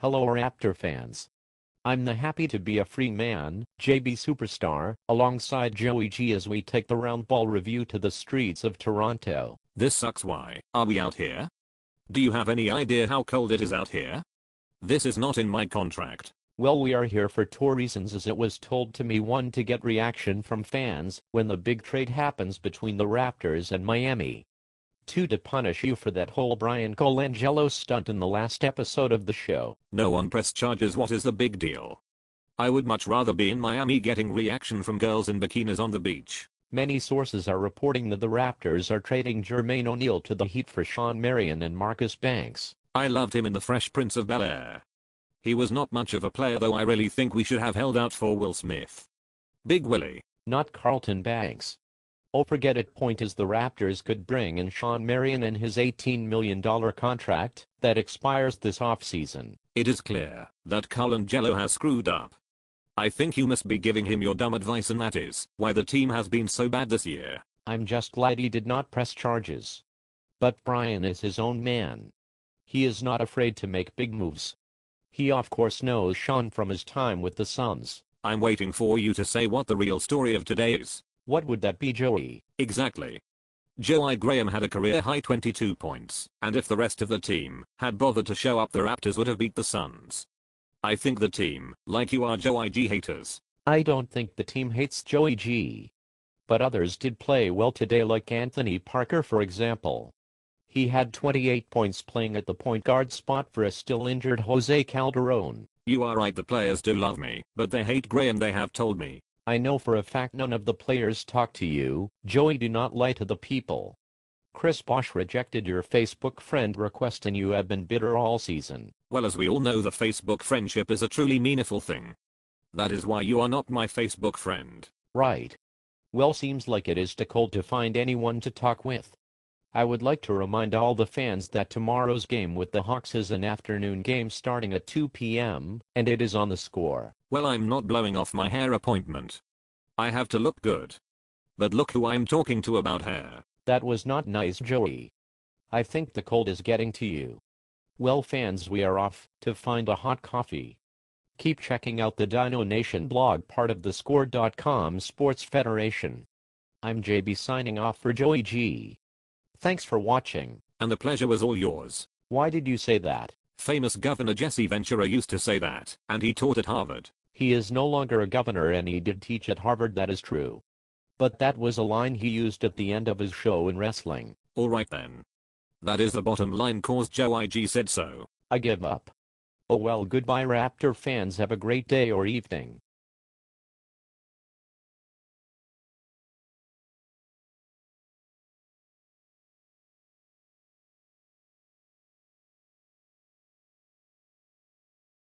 Hello Raptor fans. I'm the happy to be a free man, JB Superstar, alongside Joey G as we take the round ball review to the streets of Toronto. This sucks. Why are we out here? Do you have any idea how cold it is out here? This is not in my contract. Well, we are here for two reasons, as it was told to me. One, to get reaction from fans when the big trade happens between the Raptors and Miami. Two, to punish you for that whole Bryan Colangelo stunt in the last episode of the show. No one pressed charges. What is the big deal? I would much rather be in Miami getting reaction from girls in bikinis on the beach. Many sources are reporting that the Raptors are trading Jermaine O'Neal to the Heat for Shawn Marion and Marcus Banks. I loved him in The Fresh Prince of Bel-Air. He was not much of a player, though. I really think we should have held out for Will Smith. Big Willie. Not Carlton Banks. Oh, forget it. Point is, the Raptors could bring in Shawn Marion and his $18 million contract that expires this offseason. It is clear that Colangelo has screwed up. I think you must be giving him your dumb advice, and that is why the team has been so bad this year. I'm just glad he did not press charges. But Bryan is his own man. He is not afraid to make big moves. He of course knows Shawn from his time with the Suns. I'm waiting for you to say what the real story of today is. What would that be, Joey? Exactly. Joey Graham had a career-high 22 points, and if the rest of the team had bothered to show up, the Raptors would have beat the Suns. I think the team, like you, are Joey G haters. I don't think the team hates Joey G. But others did play well today, like Anthony Parker, for example. He had 28 points playing at the point guard spot for a still injured Jose Calderon. You are right, the players do love me, but they hate Graham, they have told me. I know for a fact none of the players talk to you, Joey. Do not lie to the people. Chris Bosh rejected your Facebook friend request and you have been bitter all season. Well, as we all know, the Facebook friendship is a truly meaningful thing. That is why you are not my Facebook friend. Right. Well, seems like it is too cold to find anyone to talk with. I would like to remind all the fans that tomorrow's game with the Hawks is an afternoon game starting at 2 p.m. and it is on The Score. Well, I'm not blowing off my hair appointment. I have to look good. But look who I'm talking to about hair. That was not nice, Joey. I think the cold is getting to you. Well, fans, we are off to find a hot coffee. Keep checking out the Dino Nation blog, part of thescore.com Sports Federation. I'm JB signing off for Joey G. Thanks for watching. And the pleasure was all yours. Why did you say that? Famous Governor Jesse Ventura used to say that, and he taught at Harvard. He is no longer a governor, and he did teach at Harvard, that is true. But that was a line he used at the end of his show in wrestling. Alright then. That is the bottom line, cause Joey G said so. I give up. Oh well, goodbye Raptor fans, have a great day or evening.